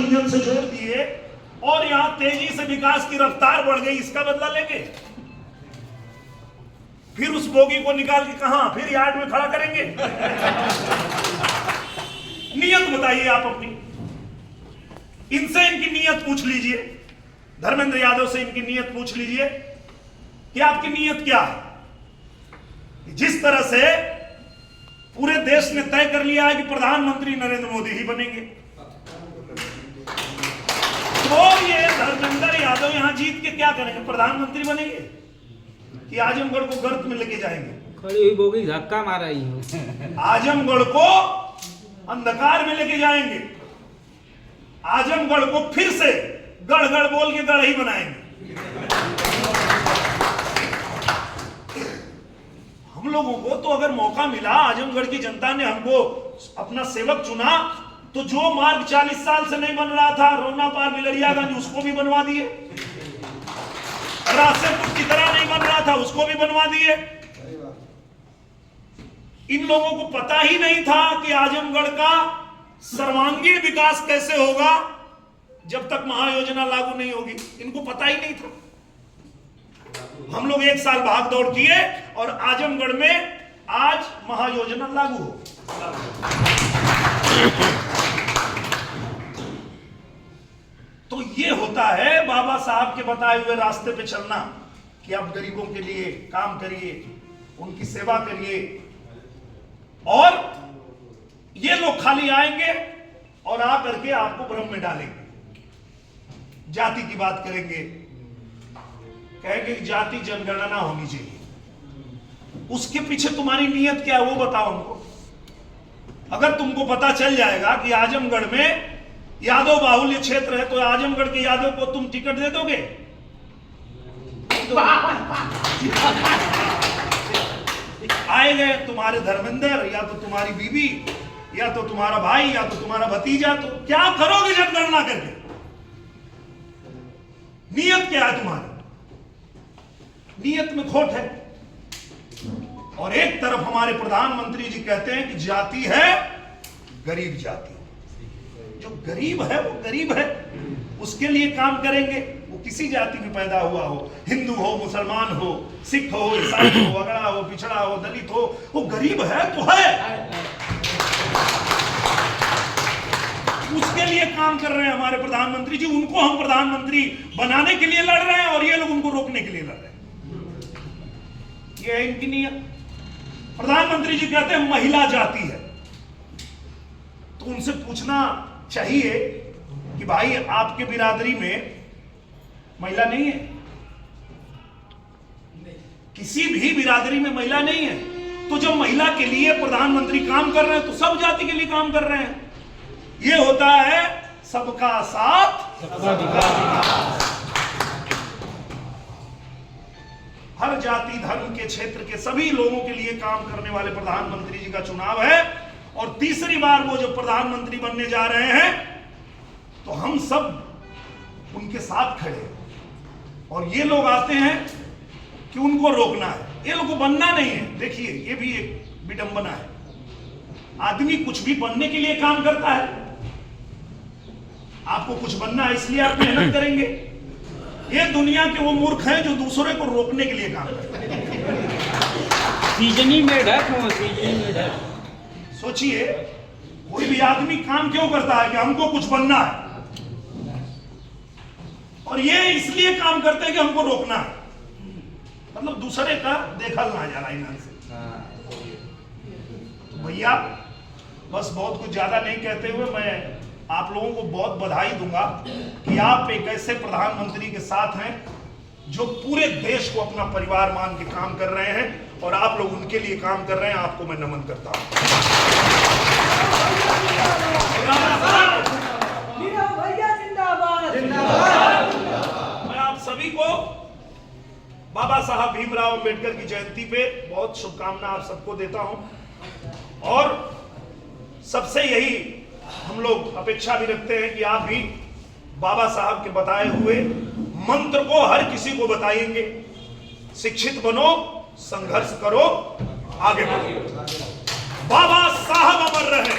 Engine से जोड़ दिए और यहां तेजी से विकास की रफ्तार बढ़ गई, इसका बदला लेंगे? फिर उस बोगी को निकाल के कहां फिर यार्ड में खड़ा करेंगे? नियत बताइए आप अपनी। इनसे इनकी नियत पूछ लीजिए, धर्मेंद्र यादव से इनकी नियत पूछ लीजिए कि आपकी नियत क्या है। जिस तरह से पूरे देश ने तय कर लिया है कि प्रधानमंत्री नरेंद्र मोदी ही बनेंगे, तो ये धर्मेंद्र यादव यहां जीत के क्या करेंगे? प्रधानमंत्री बनेंगे कि आजमगढ़ को गर्त में लेके जाएंगे? खड़ी हुई बोगी धक्का मारा ही हो। आजमगढ़ को अंधकार में लेके जाएंगे, आजमगढ़ को फिर से गढ़ बोल के गढ़ ही बनाएंगे। हम लोगों को तो अगर मौका मिला, आजमगढ़ की जनता ने हमको अपना सेवक चुना, तो जो मार्ग 40 साल से नहीं बन रहा था, रोना पार बिलरियागंज, उसको भी बनवा दिए। रासेपुर की तरह नहीं बन रहा था, उसको भी बनवा दिए। इन लोगों को पता ही नहीं था कि आजमगढ़ का सर्वांगीण विकास कैसे होगा जब तक महायोजना लागू नहीं होगी। इनको पता ही नहीं था। हम लोग 1 साल भाग दौड़ किए और आजमगढ़ में आज महायोजना लागू हो। तो ये होता है बाबा साहब के बताए हुए रास्ते पे चलना कि आप गरीबों के लिए काम करिए, उनकी सेवा करिए। और ये लोग खाली आएंगे और आकर के आपको भ्रम में डालेंगे, जाति की बात करेंगे, कहेंगे कि जाति जनगणना होनी चाहिए। उसके पीछे तुम्हारी नियत क्या है वो बताओ हमको। अगर तुमको पता चल जाएगा कि आजमगढ़ में यादव बाहुल्य क्षेत्र है, तो आजमगढ़ के यादव को तुम टिकट दे दोगे? आए गए तुम्हारे धर्मेंद्र, या तो तुम्हारी बीवी, या तो तुम्हारा भाई, या तो तुम्हारा भतीजा, तो क्या करोगे जनगणना करके? नियत क्या है तुम्हारी? नियत में खोट है। और एक तरफ हमारे प्रधानमंत्री जी कहते हैं कि जाति है गरीब जाति, जो गरीब है वो गरीब है, उसके लिए काम करेंगे। वो किसी जाति में पैदा हुआ हो, हिंदू हो, मुसलमान हो, सिख हो, ईसाई हो, अगड़ा हो, पिछड़ा हो, दलित हो, वो गरीब है तो है। उसके लिए काम कर रहे हैं हमारे प्रधानमंत्री जी। उनको हम प्रधानमंत्री बनाने के लिए लड़ रहे हैं और ये लोग उनको रोकने के लिए लड़ रहे हैं। ये है इनकी नियत। प्रधानमंत्री जी कहते हैं महिला जाति है, तो उनसे पूछना चाहिए कि भाई आपके बिरादरी में महिला नहीं है? किसी भी बिरादरी में महिला नहीं है, तो जब महिला के लिए प्रधानमंत्री काम कर रहे हैं तो सब जाति के लिए काम कर रहे हैं। ये होता है सबका साथ सबका विकास। हर जाति धर्म के क्षेत्र के सभी लोगों के लिए काम करने वाले प्रधानमंत्री जी का चुनाव है। और तीसरी बार वो जब प्रधानमंत्री बनने जा रहे हैं तो हम सब उनके साथ खड़े हैं। और ये लोग आते हैं कि उनको रोकना है, ये लोग को बनना नहीं है। देखिए ये भी एक विडंबना है। आदमी कुछ भी बनने के लिए काम करता है। आपको कुछ बनना है इसलिए आप मेहनत करेंगे। ये दुनिया के वो मूर्ख हैं जो दूसरे को रोकने के लिए काम करते हैं। सीजनी में ढक, सीजनी में ढक। सोचिए कोई भी आदमी काम क्यों करता है कि हमको कुछ बनना है, और ये इसलिए काम करते हैं कि हमको रोकना है। मतलब दूसरे का देखल ना जाना ईमान से। तो भैया बस बहुत कुछ ज्यादा नहीं कहते हुए मैं आप लोगों को बहुत बधाई दूंगा कि आप एक ऐसे प्रधानमंत्री के साथ हैं जो पूरे देश को अपना परिवार मान के काम कर रहे हैं, और आप लोग उनके लिए काम कर रहे हैं। आपको मैं नमन करता हूं। मैं आप सभी को बाबा साहब भीमराव अंबेडकर की जयंती पे बहुत शुभकामना आप सबको देता हूं। और सबसे यही हम लोग अपेक्षा भी रखते हैं कि आप भी बाबा साहब के बताए हुए मंत्र को हर किसी को बताएंगे। शिक्षित बनो, संघर्ष करो, आगे बढ़ो। बाबा साहब अमर रहे।